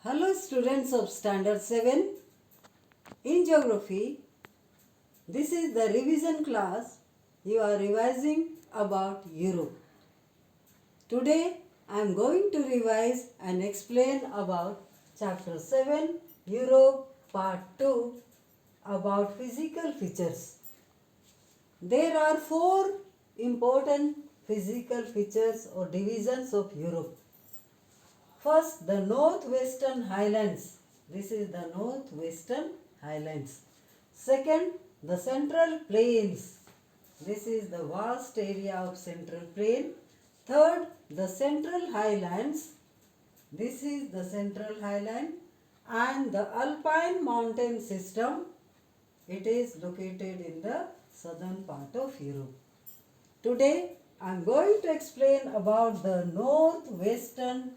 Hello students of Standard 7. In Geography, this is the revision class. You are revising about Europe. Today I am going to revise and explain about Chapter 7, Europe Part 2 about physical features. There are 4 important physical features or divisions of Europe. First, the Northwestern Highlands. This is the Northwestern Highlands. Second, the Central Plains. This is the vast area of Central Plain. Third, the Central Highlands. This is the Central Highland. And the Alpine Mountain System. It is located in the southern part of Europe. Today, I am going to explain about the Northwestern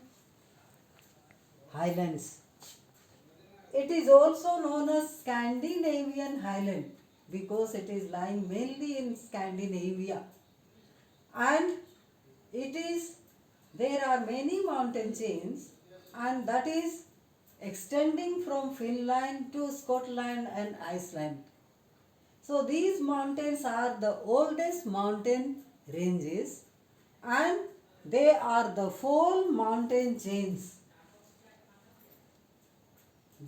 Highlands. It is also known as Scandinavian Highland because it is lying mainly in Scandinavia. And there are many mountain chains, and that is extending from Finland to Scotland and Iceland. So these mountains are the oldest mountain ranges, and they are the 4 mountain chains.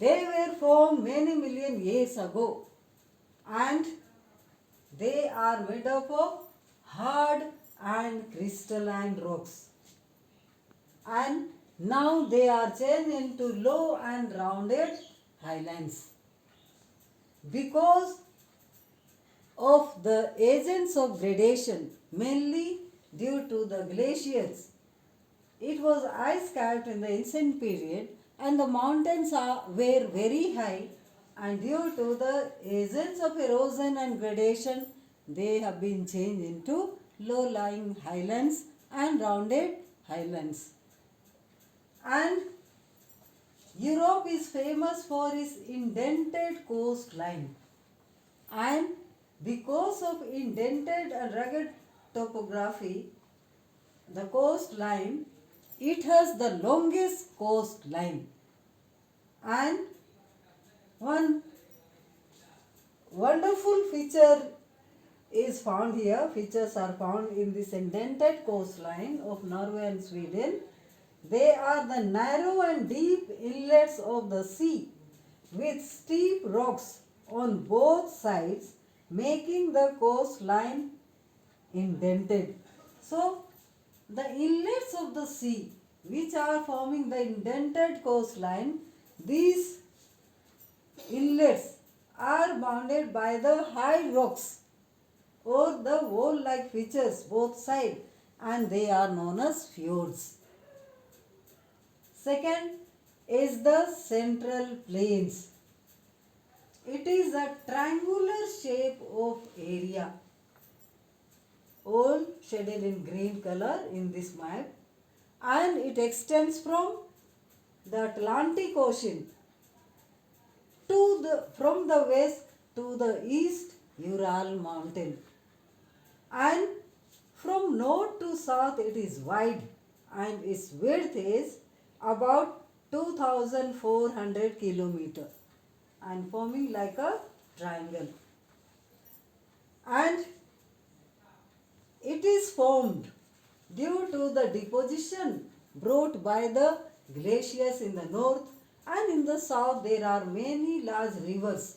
They were formed many million years ago, and they are made up of hard and crystalline rocks. And now they are changed into low and rounded highlands. Because of the agents of gradation, mainly due to the glaciers, it was ice capped in the ancient period, and the mountains were very high, and due to the agents of erosion and gradation, they have been changed into low-lying highlands and rounded highlands. And Europe is famous for its indented coastline, and because of indented and rugged topography, the coastline, it has the longest coastline. And one wonderful feature is found here. Features are found in this indented coastline of Norway and Sweden. They are the narrow and deep inlets of the sea with steep rocks on both sides, making the coastline indented. So, the inlets of the sea, which are forming the indented coastline, these inlets are bounded by the high rocks or the wall-like features both sides, and they are known as fjords. Second is the Central Plains. It is a triangular shape of area, all shaded in green color in this map, and it extends from the Atlantic Ocean from the west to the east Ural mountain, and from north to south it is wide, and its width is about 2400 kilometer and forming like a triangle. And it is formed due to the deposition brought by the glaciers in the north, and in the south there are many large rivers.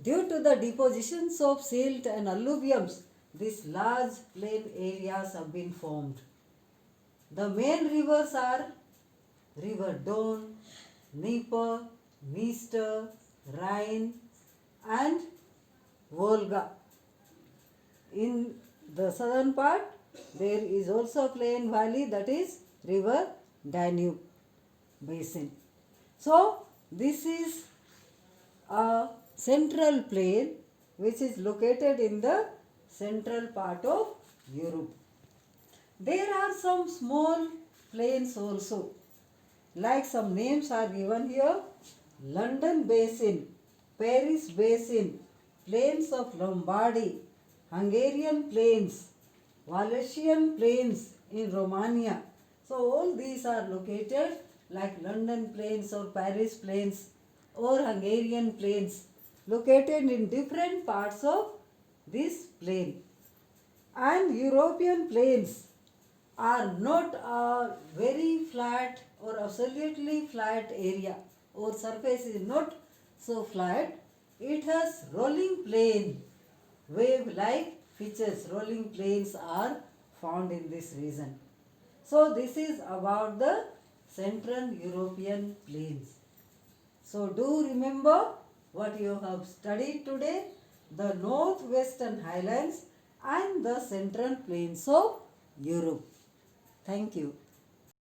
Due to the depositions of silt and alluviums, these large plain areas have been formed. The main rivers are River Don, Dnieper, Dniester, Rhine and Volga. In the southern part, there is also a plain valley, that is River Danube basin. So, this is a central plain which is located in the central part of Europe. There are some small plains also, like some names are given here: London Basin, Paris Basin, Plains of Lombardy, Hungarian Plains, Wallachian Plains in Romania. So all these are located like London plains or Paris plains or Hungarian plains located in different parts of this plain. And European plains are not a very flat or absolutely flat area, or surface is not so flat. It has rolling plain, wave like features. Rolling plains are found in this region. So this is about the Central European plains. So do remember what you have studied today: the northwestern highlands and the central plains of Europe. Thank you.